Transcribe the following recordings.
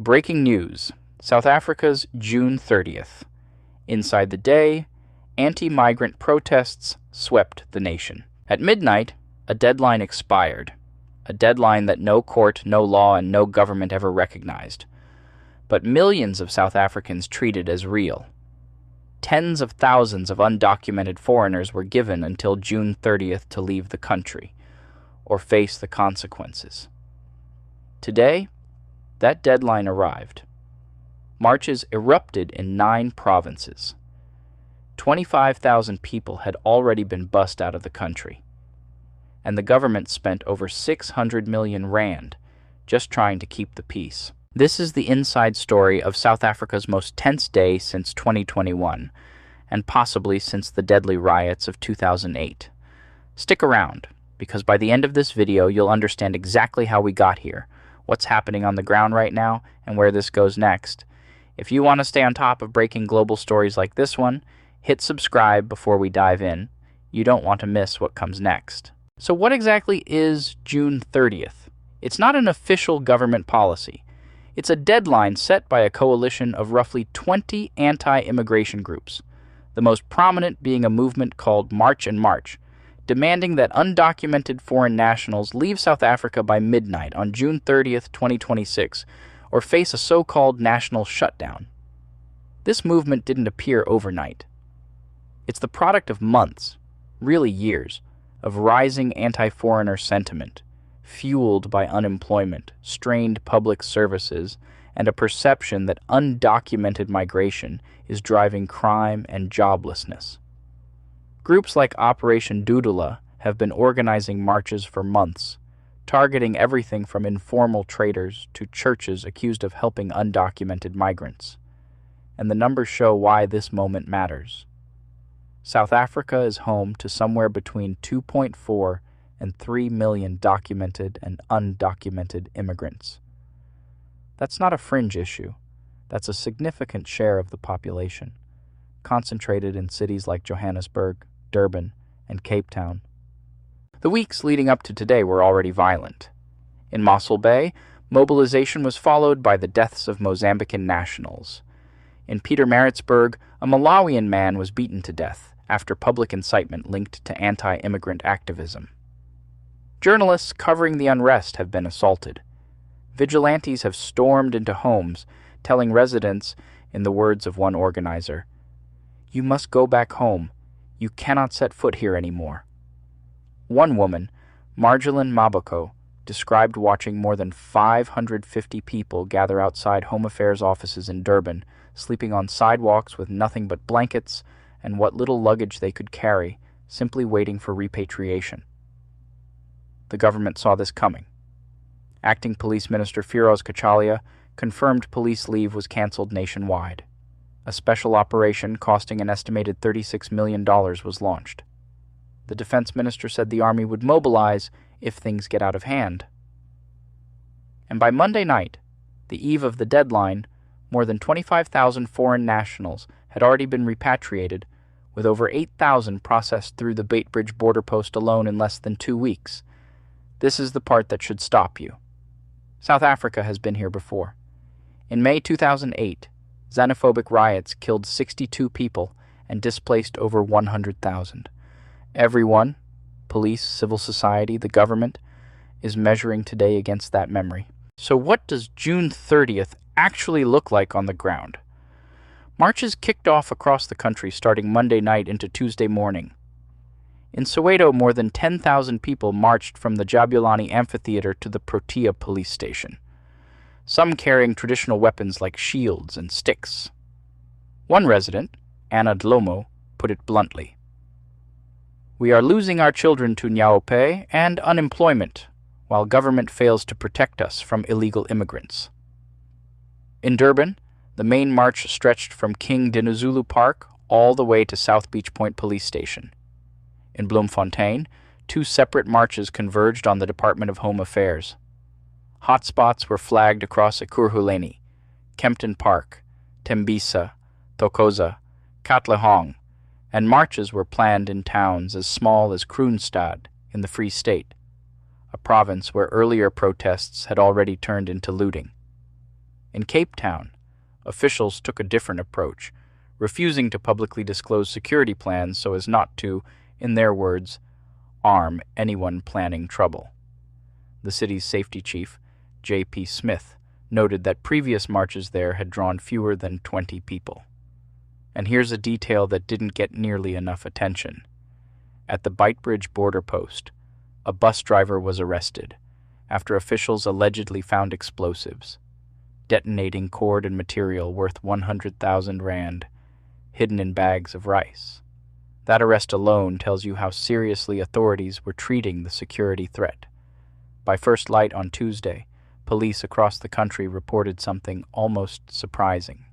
Breaking news: South Africa's June 30th. Inside the day, anti-migrant protests swept the nation. At midnight, a deadline expired. A deadline that no court, no law, and no government ever recognized. But millions of South Africans treated as real. Tens of thousands of undocumented foreigners were given until June 30th to leave the country, or face the consequences. Today, that deadline arrived. Marches erupted in 9 provinces. 25,000 people had already been bussed out of the country, and the government spent over 600 million rand just trying to keep the peace. This is the inside story of South Africa's most tense day since 2021, and possibly since the deadly riots of 2008. Stick around, because by the end of this video you'll understand exactly how we got here, what's happening on the ground right now, and where this goes next. If you want to stay on top of breaking global stories like this one, hit subscribe before we dive in. You don't want to miss what comes next. So what exactly is June 30th? It's not an official government policy. It's a deadline set by a coalition of roughly 20 anti-immigration groups, the most prominent being a movement called March and March, demanding that undocumented foreign nationals leave South Africa by midnight on June 30th, 2026, or face a so-called national shutdown. This movement didn't appear overnight. It's the product of months, really years, of rising anti-foreigner sentiment, fueled by unemployment, strained public services, and a perception that undocumented migration is driving crime and joblessness. Groups like Operation Doodle have been organizing marches for months, targeting everything from informal traders to churches accused of helping undocumented migrants. And the numbers show why this moment matters. South Africa is home to somewhere between 2.4 and 3 million documented and undocumented immigrants. That's not a fringe issue. That's a significant share of the population, concentrated in cities like Johannesburg, Durban, and Cape Town. The weeks leading up to today were already violent. In Mossel Bay, mobilization was followed by the deaths of Mozambican nationals. In Pietermaritzburg, a Malawian man was beaten to death after public incitement linked to anti-immigrant activism. Journalists covering the unrest have been assaulted. Vigilantes have stormed into homes, telling residents, in the words of one organizer, "You must go back home. You cannot set foot here anymore." One woman, Marjolaine Maboko, described watching more than 550 people gather outside Home Affairs offices in Durban, sleeping on sidewalks with nothing but blankets and what little luggage they could carry, simply waiting for repatriation. The government saw this coming. Acting Police Minister Firoz Kachalia confirmed police leave was cancelled nationwide. A special operation costing an estimated $36 million was launched. The defense minister said the army would mobilize if things get out of hand. And by Monday night, the eve of the deadline, more than 25,000 foreign nationals had already been repatriated, with over 8,000 processed through the Beitbridge border post alone in less than 2 weeks. This is the part that should stop you. South Africa has been here before. In May 2008, xenophobic riots killed 62 people and displaced over 100,000. Everyone, police, civil society, the government, is measuring today against that memory. So what does June 30th actually look like on the ground? Marches kicked off across the country starting Monday night into Tuesday morning. In Soweto, more than 10,000 people marched from the Jabulani Amphitheater to the Protea police station, some carrying traditional weapons like shields and sticks. One resident, Anna Dlomo, put it bluntly. "We are losing our children to Nyaope and unemployment, while government fails to protect us from illegal immigrants." In Durban, the main march stretched from King Dinuzulu Park all the way to South Beach Point Police Station. In Bloemfontein, 2 separate marches converged on the Department of Home Affairs. Hotspots were flagged across Ekurhuleni, Kempton Park, Tembisa, Thokoza, Katlehong, and marches were planned in towns as small as Kroonstad in the Free State, a province where earlier protests had already turned into looting. In Cape Town, officials took a different approach, refusing to publicly disclose security plans so as not to, in their words, arm anyone planning trouble. The city's safety chief, J.P. Smith, noted that previous marches there had drawn fewer than 20 people. And here's a detail that didn't get nearly enough attention. At the Beitbridge border post, a bus driver was arrested after officials allegedly found explosives, detonating cord and material worth 100,000 rand, hidden in bags of rice. That arrest alone tells you how seriously authorities were treating the security threat. By first light on Tuesday, police across the country reported something almost surprising.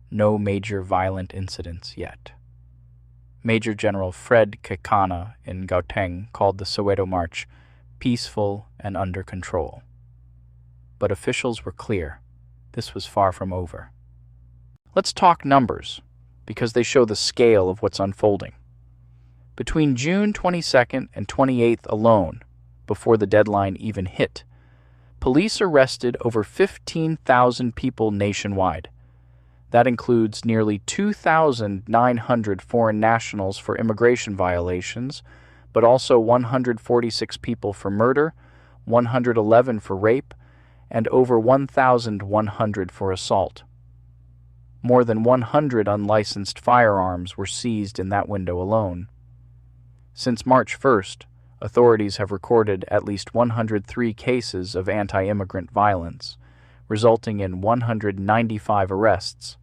No major violent incidents yet. Major General Fred Kekana in Gauteng called the Soweto March peaceful and under control. But officials were clear. This was far from over. Let's talk numbers, because they show the scale of what's unfolding. Between June 22nd and 28th alone, before the deadline even hit, police arrested over 15,000 people nationwide. That includes nearly 2,900 foreign nationals for immigration violations, but also 146 people for murder, 111 for rape, and over 1,100 for assault. More than 100 unlicensed firearms were seized in that window alone. Since March 1st, authorities have recorded at least 103 cases of anti-immigrant violence, resulting in 195 arrests,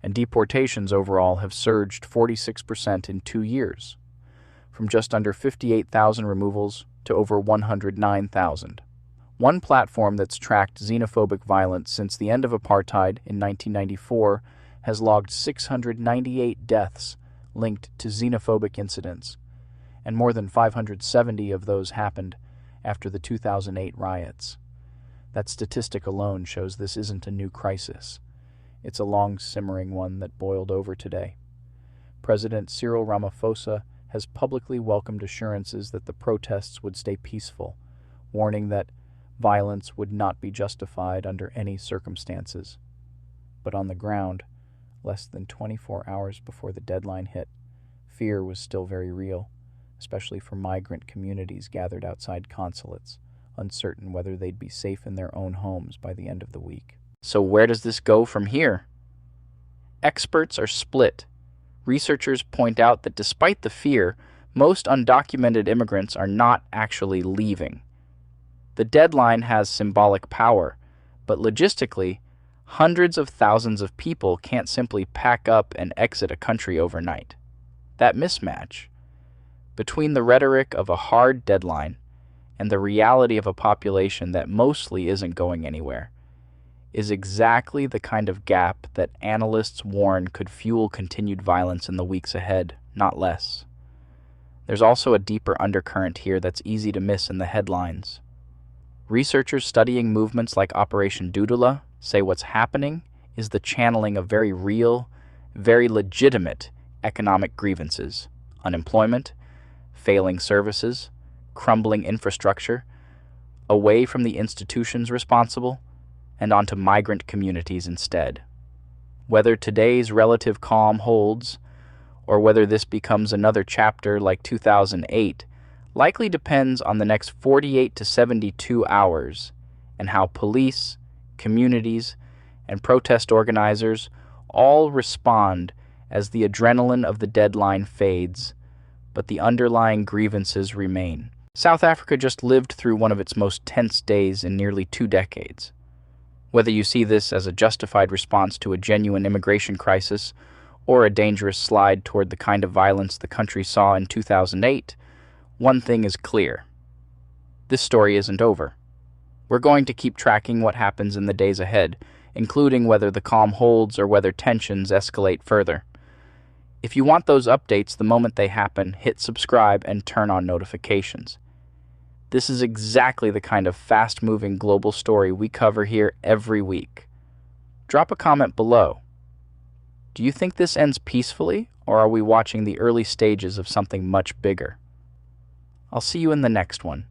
and deportations overall have surged 46% in 2 years, from just under 58,000 removals to over 109,000. One platform that's tracked xenophobic violence since the end of apartheid in 1994 has logged 698 deaths linked to xenophobic incidents, and more than 570 of those happened after the 2008 riots. That statistic alone shows this isn't a new crisis. It's a long simmering one that boiled over today. President Cyril Ramaphosa has publicly welcomed assurances that the protests would stay peaceful, warning that violence would not be justified under any circumstances. But on the ground, less than 24 hours before the deadline hit, fear was still very real, especially for migrant communities gathered outside consulates, uncertain whether they'd be safe in their own homes by the end of the week. So where does this go from here? Experts are split. Researchers point out that despite the fear, most undocumented immigrants are not actually leaving. The deadline has symbolic power, but logistically, hundreds of thousands of people can't simply pack up and exit a country overnight. That mismatch between the rhetoric of a hard deadline and the reality of a population that mostly isn't going anywhere is exactly the kind of gap that analysts warn could fuel continued violence in the weeks ahead, not less. There's also a deeper undercurrent here that's easy to miss in the headlines. Researchers studying movements like Operation Doodle say what's happening is the channeling of very real, very legitimate economic grievances: unemployment, failing services, crumbling infrastructure, away from the institutions responsible, and onto migrant communities instead. Whether today's relative calm holds, or whether this becomes another chapter like 2008, likely depends on the next 48 to 72 hours and how police, communities, and protest organizers all respond as the adrenaline of the deadline fades, but the underlying grievances remain. South Africa just lived through one of its most tense days in nearly 2 decades. Whether you see this as a justified response to a genuine immigration crisis or a dangerous slide toward the kind of violence the country saw in 2008, one thing is clear. This story isn't over. We're going to keep tracking what happens in the days ahead, including whether the calm holds or whether tensions escalate further. If you want those updates the moment they happen, hit subscribe and turn on notifications. This is exactly the kind of fast-moving global story we cover here every week. Drop a comment below. Do you think this ends peacefully, or are we watching the early stages of something much bigger? I'll see you in the next one.